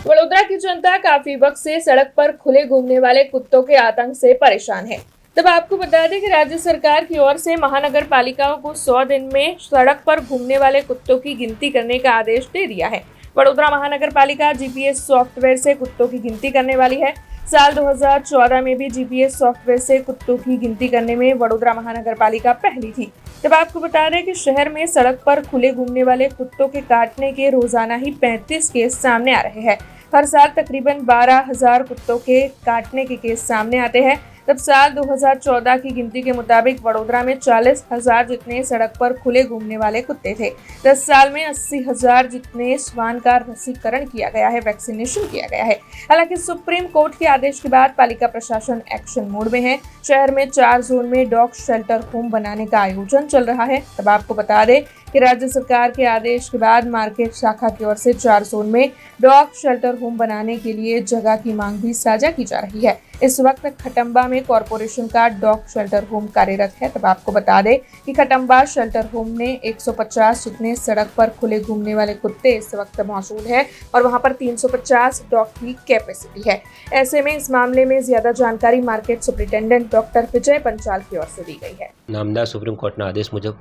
वडोदरा की जनता काफी वक्त से सड़क पर खुले घूमने वाले कुत्तों के आतंक से परेशान है। तब आपको बता दें कि राज्य सरकार की ओर से महानगर पालिकाओं को 100 दिन में सड़क पर घूमने वाले कुत्तों की गिनती करने का आदेश दे दिया है। वडोदरा महानगर पालिका जीपीएस सॉफ्टवेयर से कुत्तों की गिनती करने वाली है। साल 2014 में भी जीपीएस सॉफ्टवेयर से कुत्तों की गिनती करने में वडोदरा महानगर पालिका पहली थी। जब आपको बता दें कि शहर में सड़क पर खुले घूमने वाले कुत्तों के काटने के रोजाना ही 35 केस सामने आ रहे हैं। हर साल तकरीबन 12,000 कुत्तों के काटने के केस सामने आते हैं। तब साल 2014 की गिनती के मुताबिक वडोदरा में 40,000 जितने सड़क पर खुले घूमने वाले कुत्ते थे। 10 साल में 80,000 जितने श्वान का रसीकरण किया गया है, वैक्सीनेशन किया गया है। हालांकि सुप्रीम कोर्ट के आदेश के बाद पालिका प्रशासन एक्शन मोड में है। शहर में 4 जोन में डॉग शेल्टर होम बनाने का आयोजन चल रहा है। तब आपको बता दें कि राज्य सरकार के आदेश के बाद मार्केट शाखा की ओर से 4 जोन में डॉग शेल्टर होम बनाने के लिए जगह की मांग भी साझा की जा रही है। इस वक्त खटम्बा में कॉरपोरेशन का डॉग शेल्टर होम कार्यरत है। तब आपको बता दें कि खटम्बा शेल्टर होम में 150 जितने सड़क पर खुले घूमने वाले कुत्ते इस वक्त मौजूद हैं और वहां पर 350 डॉग की कैपेसिटी है। ऐसे में इस मामले में ज्यादा जानकारी मार्केट सुप्रिंटेंडेंट डॉक्टर विजय पंचाल की ओर से दी गई है। नामदार सुप्रीम कोर्टના આદેશ મુજબ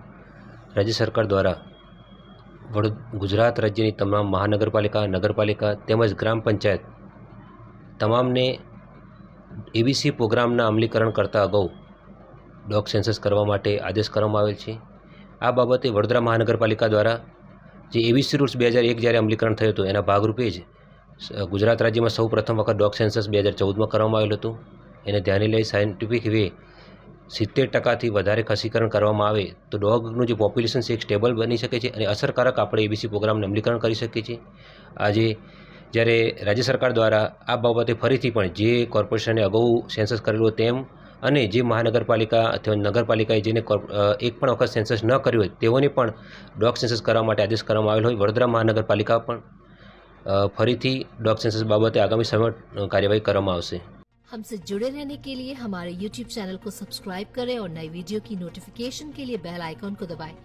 રાજ્ય સરકાર દ્વારા ગુજરાત રાજ્યની તમામ મહાનગરપાલિકા, નગરપાલિકા તેમજ ગ્રામ પંચાયત તમામને એબીસી પ્રોગ્રામના અમલીકરણ કરતા અગાઉ ડોગ સેન્સસ કરવા માટે આદેશ કરવામાં આવેલ છે। આ બાબતે વડોદરા મહાનગરપાલિકા દ્વારા જે એબીસી રૂલ્સ 2001 જ્યારે અમલીકરણ થયું હતું એના ભાગરૂપે જ ગુજરાત રાજ્યમાં સૌ પ્રથમ વખત ડોગ સેન્સસ 2014માં કરવામાં આવેલું હતું। એને ધ્યાને લઈ સાયન્ટિફિક વે 70% વધારે ખસીકરણ કરવામાં આવે તો ડોગનું જે પોપ્યુલેશન છે એક સ્ટેબલ બની શકે છે અને અસરકારક આપણે એબીસી પ્રોગ્રામને અમલીકરણ કરી શકીએ છીએ। આજે જ્યારે રાજ્ય સરકાર દ્વારા આ બાબતે ફરીથી પણ જે કોર્પોરેશને અગાઉ સેન્સસ કરેલું તેમ અને જે મહાનગરપાલિકા અથવા નગરપાલિકાએ જેને એક પણ વખત સેન્સસ ન કર્યું હોય તેઓને પણ ડોગ સેન્સસ કરવા માટે આદેશ કરવામાં આવેલો હોય। વડોદરા મહાનગરપાલિકા પણ ફરીથી ડોગ સેન્સસ બાબતે આગામી સમયમાં કાર્યવાહી કરવામાં આવશે। हमसे जुड़े रहने के लिए हमारे YouTube चैनल को सब्सक्राइब करें और नई वीडियो की नोटिफिकेशन के लिए बेल आइकॉन को दबाएं।